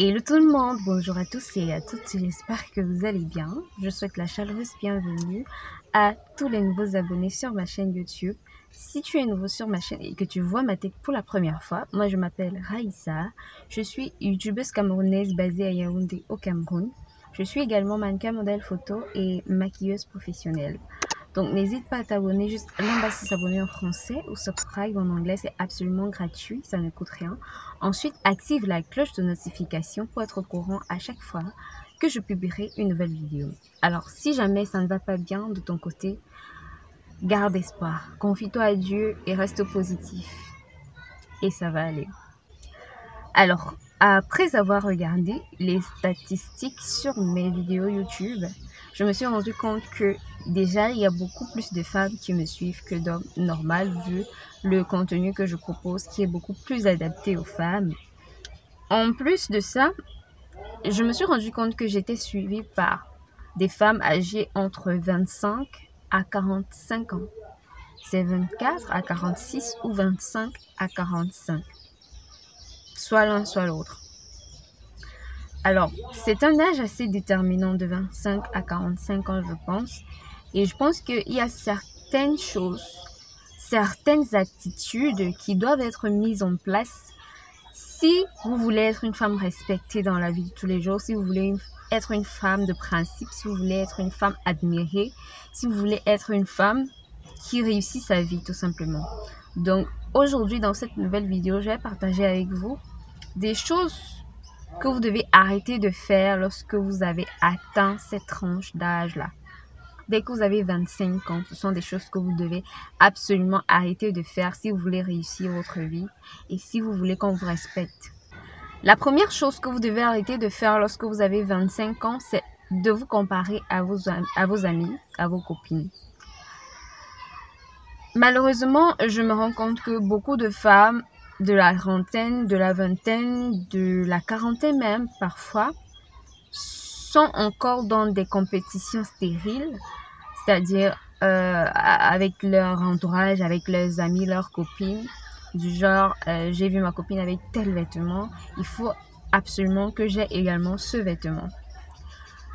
Hello tout le monde, bonjour à tous et à toutes, j'espère que vous allez bien. Je souhaite la chaleureuse bienvenue à tous les nouveaux abonnés sur ma chaîne YouTube. Si tu es nouveau sur ma chaîne et que tu vois ma tête pour la première fois, moi je m'appelle Raïssa, je suis youtubeuse camerounaise basée à Yaoundé au Cameroun. Je suis également mannequin modèle photo et maquilleuse professionnelle. Donc n'hésite pas à t'abonner, juste l'en bas c'est s'abonner en français ou subscribe en anglais, c'est absolument gratuit, ça ne coûte rien. Ensuite, active la cloche de notification pour être au courant à chaque fois que je publierai une nouvelle vidéo. Alors si jamais ça ne va pas bien de ton côté, garde espoir, confie-toi à Dieu et reste positif. Et ça va aller. Alors, après avoir regardé les statistiques sur mes vidéos YouTube, je me suis rendu compte que déjà, il y a beaucoup plus de femmes qui me suivent que d'hommes, normal, vu le contenu que je propose qui est beaucoup plus adapté aux femmes. En plus de ça, je me suis rendu compte que j'étais suivie par des femmes âgées entre 25 à 45 ans. C'est 24 à 46 ou 25 à 45. Soit l'un, soit l'autre. Alors, c'est un âge assez déterminant de 25 à 45 ans, je pense. Et je pense qu'il y a certaines choses, certaines attitudes qui doivent être mises en place si vous voulez être une femme respectée dans la vie de tous les jours, si vous voulez être une femme de principe, si vous voulez être une femme admirée, si vous voulez être une femme qui réussit sa vie tout simplement. Donc aujourd'hui dans cette nouvelle vidéo, je vais partager avec vous des choses que vous devez arrêter de faire lorsque vous avez atteint cette tranche d'âge-là. Dès que vous avez 25 ans, ce sont des choses que vous devez absolument arrêter de faire si vous voulez réussir votre vie et si vous voulez qu'on vous respecte. La première chose que vous devez arrêter de faire lorsque vous avez 25 ans, c'est de vous comparer à vos amis, à vos copines. Malheureusement, je me rends compte que beaucoup de femmes de la trentaine, de la vingtaine, de la quarantaine même parfois, sont encore dans des compétitions stériles, c'est-à-dire avec leur entourage, avec leurs amis, leurs copines, du genre j'ai vu ma copine avec tel vêtement, il faut absolument que j'ai également ce vêtement.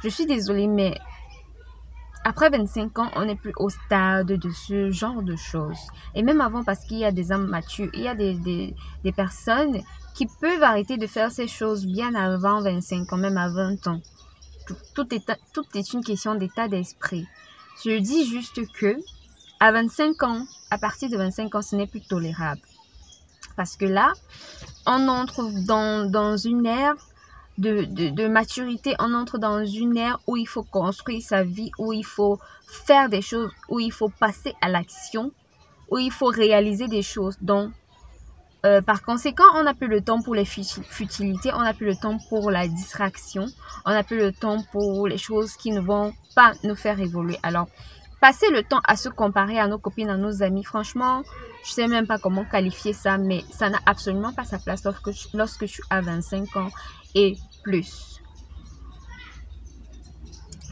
Je suis désolée, mais après 25 ans, on n'est plus au stade de ce genre de choses. Et même avant, parce qu'il y a des hommes matures, il y a des personnes qui peuvent arrêter de faire ces choses bien avant 25 ans, même à 20 ans. Tout est une question d'état d'esprit. Je dis juste que à 25 ans, à partir de 25 ans, ce n'est plus tolérable. Parce que là, on entre dans une ère de maturité, on entre dans une ère où il faut construire sa vie, où il faut faire des choses, où il faut passer à l'action, où il faut réaliser des choses. Donc, par conséquent, on n'a plus le temps pour les futilités, on n'a plus le temps pour la distraction, on n'a plus le temps pour les choses qui ne vont pas nous faire évoluer. Alors, passer le temps à se comparer à nos copines, à nos amis, franchement, je sais même pas comment qualifier ça, mais ça n'a absolument pas sa place lorsque tu as 25 ans et plus.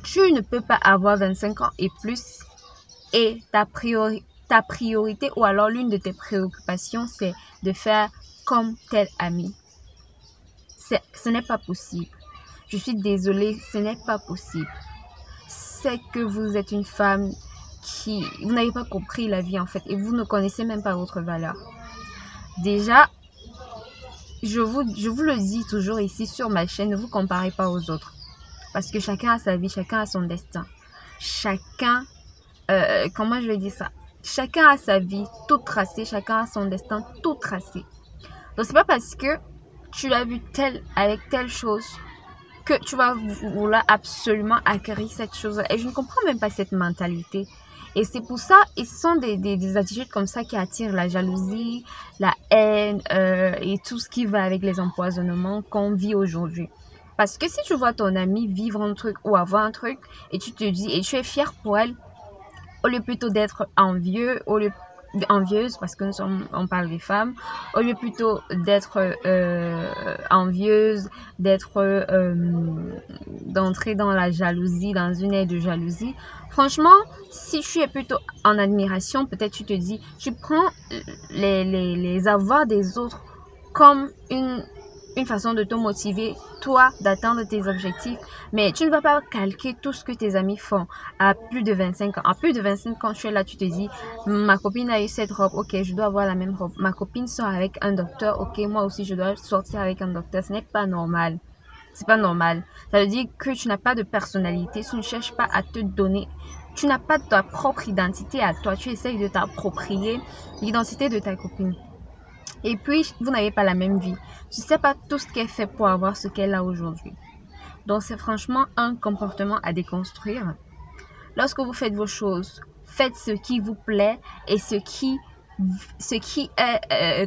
Tu ne peux pas avoir 25 ans et plus et ta priorité ou alors l'une de tes préoccupations, c'est de faire comme tel ami. Ce n'est pas possible. Je suis désolée, ce n'est pas possible. C'est que vous êtes une femme qui... Vous n'avez pas compris la vie en fait et vous ne connaissez même pas votre valeur. Déjà, je vous le dis toujours ici sur ma chaîne, ne vous comparez pas aux autres. Parce que chacun a sa vie, chacun a son destin. Chacun... comment je vais dire ça? Chacun a sa vie tout tracée, chacun a son destin tout tracé. Donc c'est pas parce que tu as vu tel avec telle chose que tu vas vouloir absolument acquérir cette chose. Et je ne comprends même pas cette mentalité. Et c'est pour ça, et ce sont des attitudes comme ça qui attirent la jalousie, la haine et tout ce qui va avec les empoisonnements qu'on vit aujourd'hui. Parce que si tu vois ton ami vivre un truc ou avoir un truc et tu te dis, et tu es fier pour elle, au lieu plutôt d'être envieuse, parce que on parle des femmes, au lieu plutôt d'être envieuse, d'entrer dans la jalousie, dans une ère de jalousie, franchement, si tu es plutôt en admiration, peut-être tu te dis, tu prends les avoirs des autres comme une façon de te motiver, toi, d'atteindre tes objectifs. Mais tu ne vas pas calquer tout ce que tes amis font à plus de 25 ans. À plus de 25 ans, tu es là, tu te dis, ma copine a eu cette robe, ok, je dois avoir la même robe. Ma copine sort avec un docteur, ok, moi aussi, je dois sortir avec un docteur. Ce n'est pas normal. C'est pas normal. Ça veut dire que tu n'as pas de personnalité. Tu ne cherches pas à te donner. Tu n'as pas ta propre identité à toi. Tu essayes de t'approprier l'identité de ta copine. Et puis, vous n'avez pas la même vie. Tu ne sais pas tout ce qu'elle fait pour avoir ce qu'elle a aujourd'hui. Donc, c'est franchement un comportement à déconstruire. Lorsque vous faites vos choses, faites ce qui vous plaît et ce qui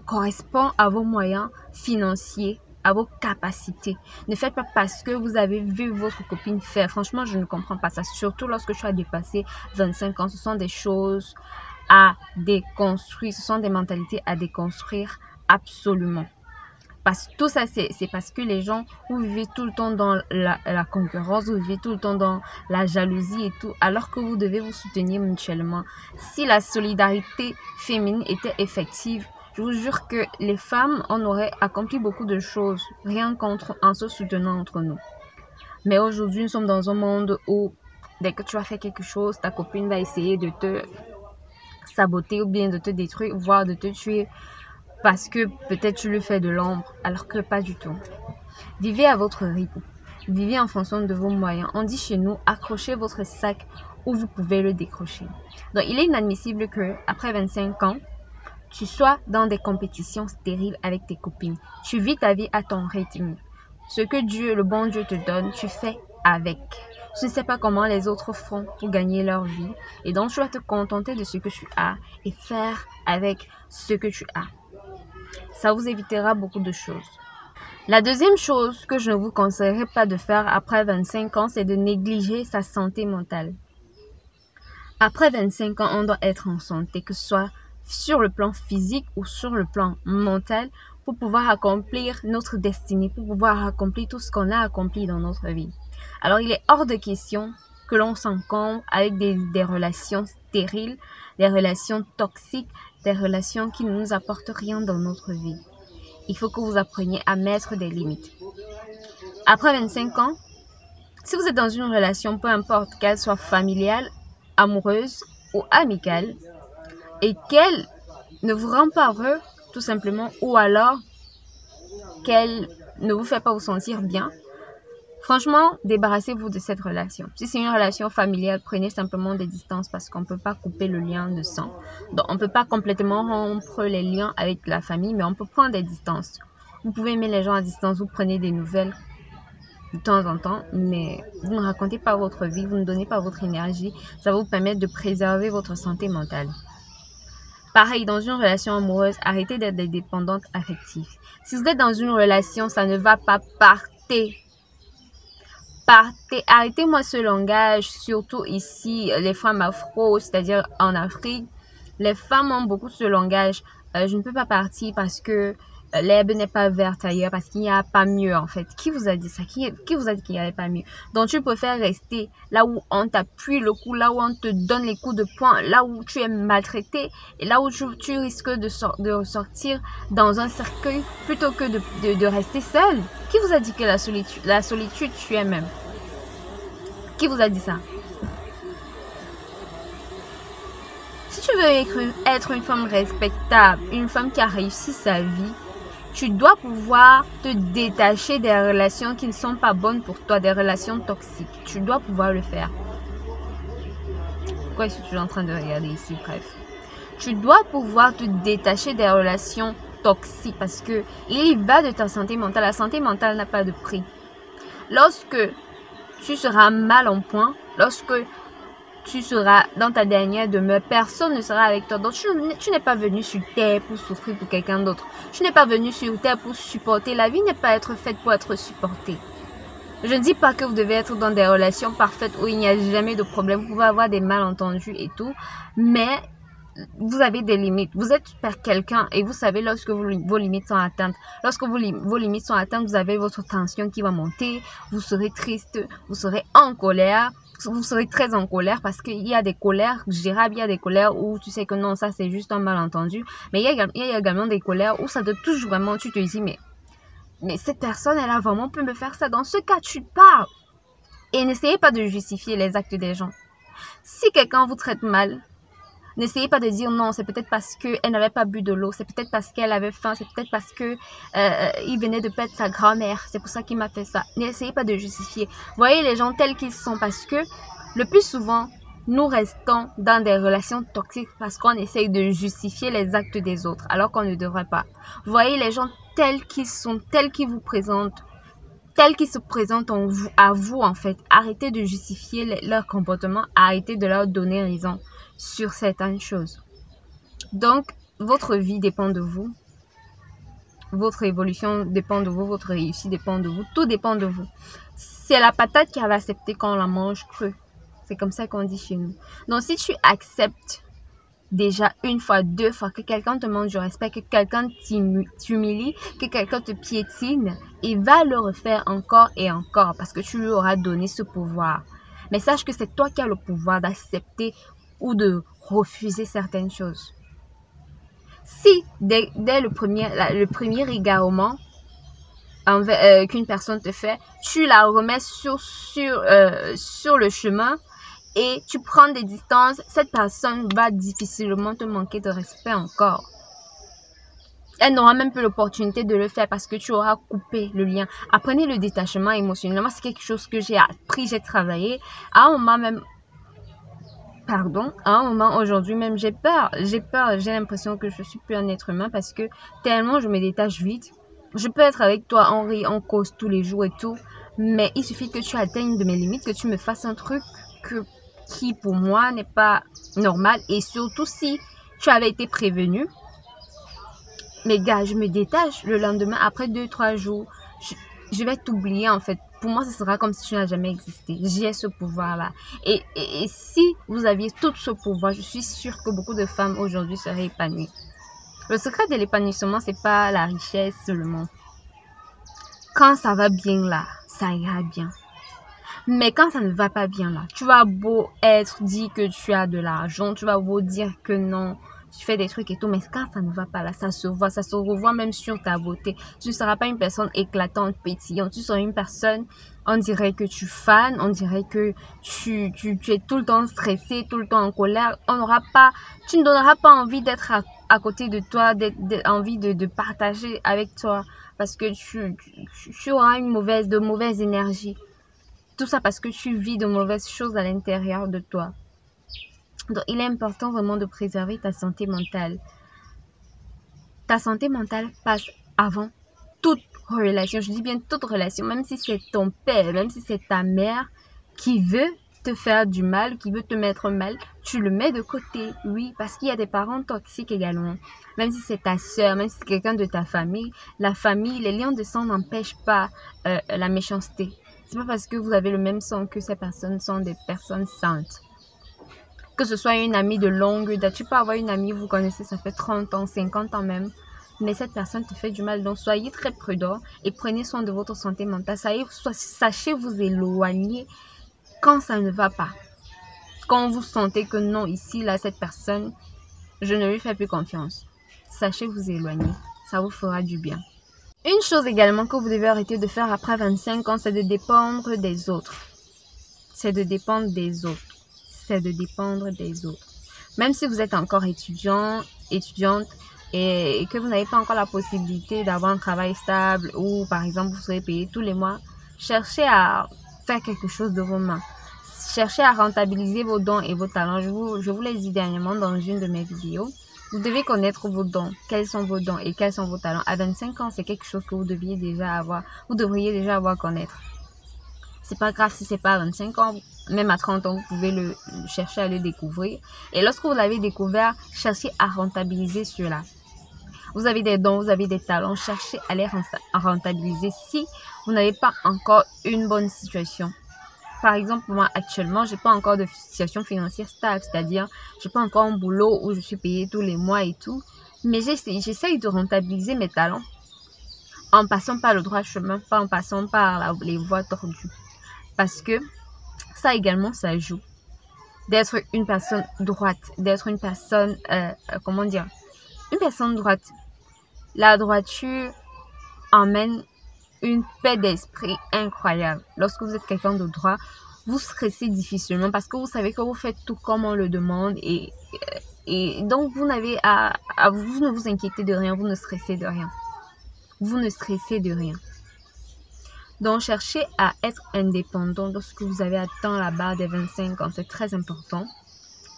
correspond à vos moyens financiers, à vos capacités. Ne faites pas parce que vous avez vu votre copine faire. Franchement, je ne comprends pas ça. Surtout lorsque tu as dépassé 25 ans. Ce sont des choses à déconstruire. Ce sont des mentalités à déconstruire absolument. Parce que tout ça, c'est parce que les gens, vous vivez tout le temps dans la concurrence, vous vivez tout le temps dans la jalousie et tout, alors que vous devez vous soutenir mutuellement. Si la solidarité féminine était effective, je vous jure que les femmes, on aurait accompli beaucoup de choses, rien qu'en se soutenant entre nous. Mais aujourd'hui, nous sommes dans un monde où, dès que tu as fait quelque chose, ta copine va essayer de te saboter ou bien de te détruire, voire de te tuer. Parce que peut-être tu le fais de l'ombre, alors que pas du tout. Vivez à votre rythme. Vivez en fonction de vos moyens. On dit chez nous, accrochez votre sac où vous pouvez le décrocher. Donc, il est inadmissible que après 25 ans, tu sois dans des compétitions stériles avec tes copines. Tu vis ta vie à ton rythme. Ce que Dieu, le bon Dieu te donne, tu fais avec. Tu ne sais pas comment les autres font pour gagner leur vie. Et donc, tu vas te contenter de ce que tu as et faire avec ce que tu as. Ça vous évitera beaucoup de choses. La deuxième chose que je ne vous conseillerais pas de faire après 25 ans, c'est de négliger sa santé mentale. Après 25 ans, on doit être en santé, que ce soit sur le plan physique ou sur le plan mental, pour pouvoir accomplir notre destinée, pour pouvoir accomplir tout ce qu'on a accompli dans notre vie. Alors, il est hors de question que l'on s'encombre avec des relations stériles, des relations toxiques, des relations qui ne nous apportent rien dans notre vie. Il faut que vous appreniez à mettre des limites. Après 25 ans, si vous êtes dans une relation, peu importe qu'elle soit familiale, amoureuse ou amicale, et qu'elle ne vous rend pas heureux, tout simplement, ou alors qu'elle ne vous fait pas vous sentir bien, franchement, débarrassez-vous de cette relation. Si c'est une relation familiale, prenez simplement des distances parce qu'on ne peut pas couper le lien de sang. Donc, on ne peut pas complètement rompre les liens avec la famille, mais on peut prendre des distances. Vous pouvez aimer les gens à distance, vous prenez des nouvelles de temps en temps, mais vous ne racontez pas votre vie, vous ne donnez pas votre énergie. Ça va vous permettre de préserver votre santé mentale. Pareil, dans une relation amoureuse, arrêtez d'être des dépendantes affectives. Si vous êtes dans une relation, ça ne va pas, partez. Arrêtez-moi ce langage, surtout ici, les femmes afro, c'est-à-dire en Afrique. Les femmes ont beaucoup ce langage. Je ne peux pas partir parce que l'herbe n'est pas verte ailleurs, parce qu'il n'y a pas mieux en fait. Qui vous a dit ça? Qui vous a dit qu'il n'y avait pas mieux? Donc tu préfères rester là où on t'appuie le cou, là où on te donne les coups de poing, là où tu es maltraité et là où tu risques de sortir dans un cercueil plutôt que de rester seul. Qui vous a dit que la solitude tu es même? Qui vous a dit ça? Si tu veux être une femme respectable, une femme qui a réussi sa vie, tu dois pouvoir te détacher des relations qui ne sont pas bonnes pour toi, des relations toxiques. Tu dois pouvoir le faire. Pourquoi est-ce que tu es en train de regarder ici? Bref. Tu dois pouvoir te détacher des relations toxiques parce que il y va de ta santé mentale. La santé mentale n'a pas de prix. Lorsque tu seras mal en point, lorsque tu seras dans ta dernière demeure, personne ne sera avec toi. Donc, tu n'es pas venu sur terre pour souffrir pour quelqu'un d'autre. Tu n'es pas venu sur terre pour supporter. La vie n'est pas faite pour être supportée. Je ne dis pas que vous devez être dans des relations parfaites où il n'y a jamais de problème. Vous pouvez avoir des malentendus et tout. Mais vous avez des limites. Vous êtes par quelqu'un et vous savez lorsque vos limites sont atteintes. Lorsque vos limites sont atteintes, vous avez votre tension qui va monter. Vous serez triste. Vous serez en colère. Vous serez très en colère parce qu'il y a des colères gérables, il y a des colères où tu sais que non, ça c'est juste un malentendu. Mais il y a également des colères où ça te touche vraiment, tu te dis mais mais cette personne, elle a vraiment pu me faire ça. Dans ce cas, tu parles. Et n'essayez pas de justifier les actes des gens. Si quelqu'un vous traite mal, n'essayez pas de dire non, c'est peut-être parce qu'elle n'avait pas bu de l'eau, c'est peut-être parce qu'elle avait faim, c'est peut-être parce que il venait de perdre sa grand-mère, c'est pour ça qu'il m'a fait ça. N'essayez pas de justifier. Voyez les gens tels qu'ils sont parce que le plus souvent, nous restons dans des relations toxiques parce qu'on essaye de justifier les actes des autres alors qu'on ne devrait pas. Voyez les gens tels qu'ils sont, tels qu'ils vous présentent, tels qu'ils se présentent à vous en fait. Arrêtez de justifier leur comportement, arrêtez de leur donner raison sur certaines choses. Donc, votre vie dépend de vous. Votre évolution dépend de vous. Votre réussite dépend de vous. Tout dépend de vous. C'est la patate qui avait accepté quand on la mange crue. C'est comme ça qu'on dit chez nous. Donc, si tu acceptes déjà une fois, deux fois que quelqu'un te manque du respect, que quelqu'un t'humilie, que quelqu'un te piétine, il va le refaire encore et encore parce que tu lui auras donné ce pouvoir. Mais sache que c'est toi qui as le pouvoir d'accepter ou de refuser certaines choses. Si dès le premier égarement qu'une personne te fait, tu la remets sur le chemin et tu prends des distances, cette personne va difficilement te manquer de respect encore. Elle n'aura même plus l'opportunité de le faire parce que tu auras coupé le lien. Apprenez le détachement émotionnellement, c'est quelque chose que j'ai appris, j'ai travaillé. À un moment aujourd'hui même, j'ai peur, j'ai l'impression que je suis plus un être humain parce que tellement je me détache vite. Je peux être avec toi, on rit, on cause tous les jours et tout, mais il suffit que tu atteignes de mes limites, que tu me fasses un truc qui pour moi n'est pas normal, et surtout si tu avais été prévenu. Mais gars, je me détache le lendemain, après 2-3 jours, je vais t'oublier en fait. Pour moi, ce sera comme si tu n'as jamais existé. J'ai ce pouvoir-là. Et si vous aviez tout ce pouvoir, je suis sûre que beaucoup de femmes aujourd'hui seraient épanouies. Le secret de l'épanouissement, c'est pas la richesse seulement. Quand ça va bien là, ça ira bien. Mais quand ça ne va pas bien là, tu vas beau dit que tu as de l'argent, tu vas beau dire que non, tu fais des trucs et tout, mais quand ça ne va pas là, ça se voit, ça se revoit même sur ta beauté. Tu ne seras pas une personne éclatante, pétillante, tu seras une personne, on dirait que tu fanes, on dirait que tu es tout le temps stressé, tout le temps en colère. Tu ne donneras pas envie d'être à côté de toi, envie de partager avec toi, parce que tu auras de mauvaises énergies. Tout ça parce que tu vis de mauvaises choses à l'intérieur de toi. Donc, il est important vraiment de préserver ta santé mentale. Ta santé mentale passe avant toute relation. Je dis bien toute relation, même si c'est ton père, même si c'est ta mère qui veut te faire du mal, qui veut te mettre mal, tu le mets de côté. Oui, parce qu'il y a des parents toxiques également. Même si c'est ta soeur, même si c'est quelqu'un de ta famille, la famille, les liens de sang n'empêchent pas la méchanceté. C'est pas parce que vous avez le même sang que ces personnes sont des personnes saintes. Que ce soit une amie de longue date, tu peux avoir une amie, vous connaissez, ça fait 30 ans, 50 ans même, mais cette personne te fait du mal. Donc soyez très prudents et prenez soin de votre santé mentale. Sachez vous éloigner quand ça ne va pas. Quand vous sentez que non, ici, là, cette personne, je ne lui fais plus confiance. Sachez vous éloigner, ça vous fera du bien. Une chose également que vous devez arrêter de faire après 25 ans, c'est de dépendre des autres. C'est de dépendre des autres. C'est de dépendre des autres. Même si vous êtes encore étudiante, et que vous n'avez pas encore la possibilité d'avoir un travail stable ou par exemple vous serez payé tous les mois, cherchez à faire quelque chose de vos mains. Cherchez à rentabiliser vos dons et vos talents. Je vous l'ai dit dernièrement dans une de mes vidéos. Vous devez connaître vos dons. Quels sont vos dons et quels sont vos talents. À 25 ans, c'est quelque chose que vous devriez déjà avoir connaître. C'est pas grave si c'est pas à 25 ans. Même à 30 ans, vous pouvez chercher à le découvrir. Et lorsque vous l'avez découvert, cherchez à rentabiliser cela. Vous avez des dons, vous avez des talents. Cherchez à les rentabiliser si vous n'avez pas encore une bonne situation. Par exemple, moi, actuellement, j'ai pas encore de situation financière stable, c'est-à-dire, j'ai pas encore un boulot où je suis payée tous les mois et tout, mais j'essaye de rentabiliser mes talents en passant par le droit chemin, pas en passant par les voies tordues. Parce que ça également, ça joue. D'être une personne droite, d'être une personne, une personne droite. La droiture emmène une paix d'esprit incroyable. Lorsque vous êtes quelqu'un de droit, vous stressez difficilement parce que vous savez que vous faites tout comme on le demande et donc vous n'avez vous ne vous inquiétez de rien, vous ne stressez de rien. Vous ne stressez de rien. Donc, cherchez à être indépendant lorsque vous avez atteint la barre des 25 ans. C'est très important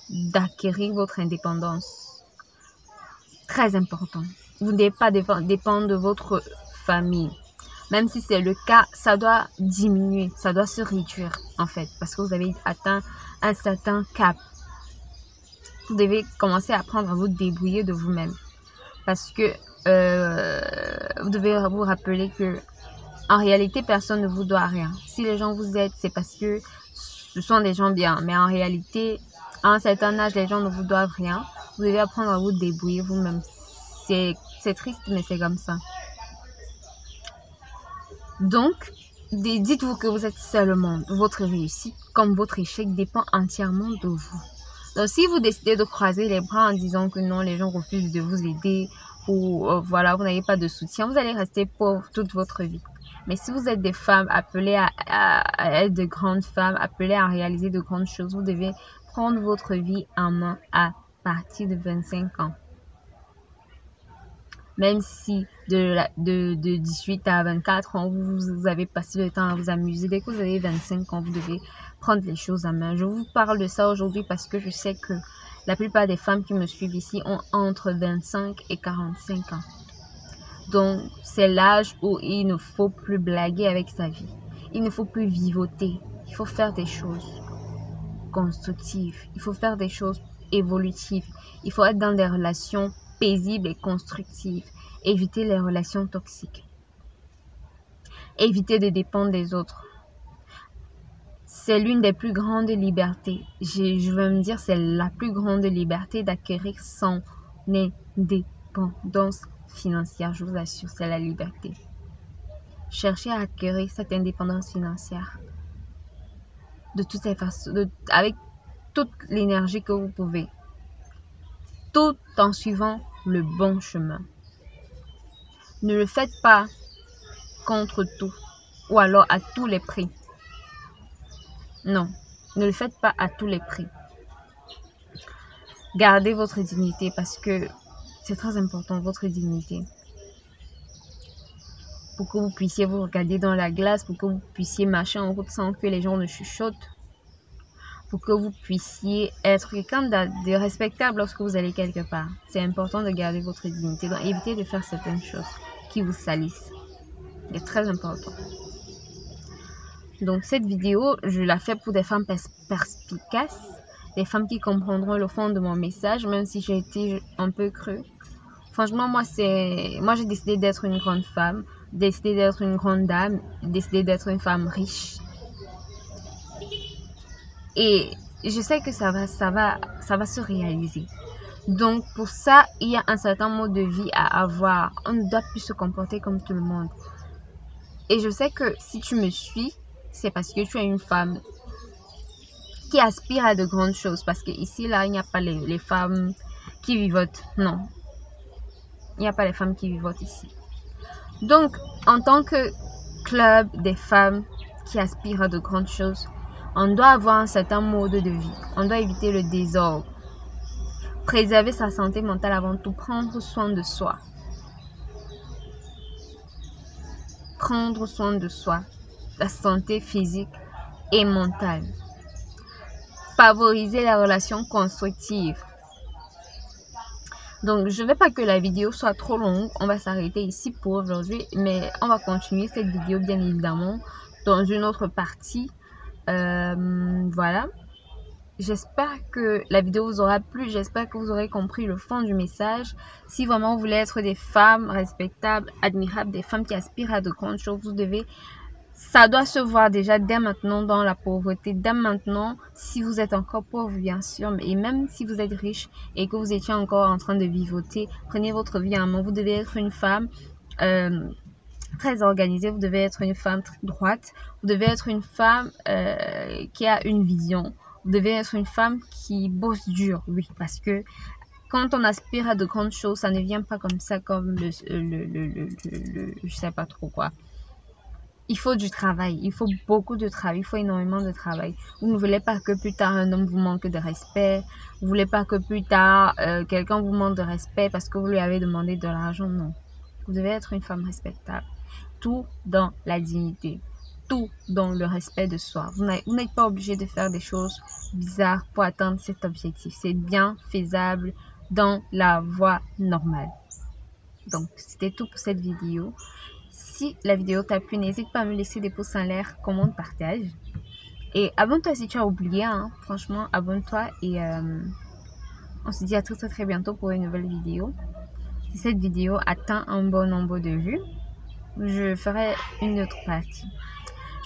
d'acquérir votre indépendance. Très important. Vous ne devez pas dépendre de votre famille. Même si c'est le cas, ça doit diminuer, ça doit se réduire en fait, parce que vous avez atteint un certain cap. Vous devez commencer à apprendre à vous débrouiller de vous-même. Parce que vous devez vous rappeler que en réalité, personne ne vous doit rien. Si les gens vous aident, c'est parce que ce sont des gens bien. Mais en réalité, à un certain âge, les gens ne vous doivent rien. Vous devez apprendre à vous débrouiller vous-même. C'est triste, mais c'est comme ça. Donc, dites-vous que vous êtes seul au monde. Votre réussite, comme votre échec, dépend entièrement de vous. Donc, si vous décidez de croiser les bras en disant que non, les gens refusent de vous aider ou voilà, vous n'avez pas de soutien, vous allez rester pauvre toute votre vie. Mais si vous êtes des femmes appelées à être de grandes femmes, appelées à réaliser de grandes choses, vous devez prendre votre vie en main à partir de 25 ans. Même si de 18 à 24 ans, vous avez passé le temps à vous amuser. Dès que vous avez 25 ans, vous devez prendre les choses en main. Je vous parle de ça aujourd'hui parce que je sais que la plupart des femmes qui me suivent ici ont entre 25 et 45 ans. Donc, c'est l'âge où il ne faut plus blaguer avec sa vie. Il ne faut plus vivoter. Il faut faire des choses constructives. Il faut faire des choses évolutives. Il faut être dans des relations paisibles et constructives. Éviter les relations toxiques. Éviter de dépendre des autres. C'est l'une des plus grandes libertés. Je veux me dire, c'est la plus grande liberté d'acquérir son indépendance financière. Je vous assure, c'est la liberté. Cherchez à acquérir cette indépendance financière de toutes les façons, avec toute l'énergie que vous pouvez, tout en suivant le bon chemin. Ne le faites pas contre tout ou alors à tous les prix. Non, ne le faites pas à tous les prix. Gardez votre dignité parce que c'est très important, votre dignité. Pour que vous puissiez vous regarder dans la glace, pour que vous puissiez marcher en route sans que les gens ne chuchotent. Pour que vous puissiez être quelqu'un de respectable lorsque vous allez quelque part. C'est important de garder votre dignité. Donc, évitez de faire certaines choses qui vous salissent. C'est très important. Donc, cette vidéo, je la fais pour des femmes perspicaces, des femmes qui comprendront le fond de mon message, même si j'ai été un peu crue. Franchement, moi, j'ai décidé d'être une grande femme, décidé d'être une grande dame, décidé d'être une femme riche. Et je sais que ça va se réaliser. Donc, pour ça, il y a un certain mode de vie à avoir. On ne doit plus se comporter comme tout le monde. Et je sais que si tu me suis, c'est parce que tu es une femme qui aspire à de grandes choses. Parce que ici, là, il n'y a pas les femmes qui vivotent. Non. Il n'y a pas les femmes qui vivotent ici. Donc, en tant que club des femmes qui aspirent à de grandes choses, on doit avoir un certain mode de vie. On doit éviter le désordre. Préserver sa santé mentale avant tout. Prendre soin de soi. Prendre soin de soi. La santé physique et mentale. Favoriser les relations constructives. Donc, je ne veux pas que la vidéo soit trop longue. On va s'arrêter ici pour aujourd'hui. Mais on va continuer cette vidéo, bien évidemment, dans une autre partie. Voilà. J'espère que la vidéo vous aura plu. J'espère que vous aurez compris le fond du message. Si vraiment vous voulez être des femmes respectables, admirables, des femmes qui aspirent à de grandes choses, vous devez... Ça doit se voir déjà dès maintenant dans la pauvreté. Dès maintenant, si vous êtes encore pauvre, bien sûr, et même si vous êtes riche et que vous étiez encore en train de vivoter, prenez votre vie en main. Vous devez être une femme très organisée. Vous devez être une femme très droite. Vous devez être une femme qui a une vision. Vous devez être une femme qui bosse dur, oui, parce que quand on aspire à de grandes choses, ça ne vient pas comme ça, comme je sais pas trop quoi. il faut du travail, il faut beaucoup de travail, il faut énormément de travail. Vous ne voulez pas que plus tard un homme vous manque de respect, vous voulez pas que plus tard quelqu'un vous manque de respect parce que vous lui avez demandé de l'argent, non. Vous devez être une femme respectable. Tout dans la dignité, tout dans le respect de soi. Vous n'êtes pas obligé de faire des choses bizarres pour atteindre cet objectif. C'est bien faisable dans la voie normale. Donc, c'était tout pour cette vidéo. Si la vidéo t'a plu, n'hésite pas à me laisser des pouces en l'air, commente, partage. Et abonne-toi si tu as oublié, hein. Franchement, abonne-toi et on se dit à très bientôt pour une nouvelle vidéo. Si cette vidéo atteint un bon nombre de vues, je ferai une autre partie.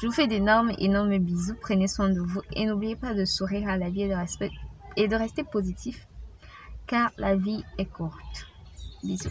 Je vous fais d'énormes bisous. Prenez soin de vous et n'oubliez pas de sourire à la vie et de rester positif car la vie est courte. Bisous.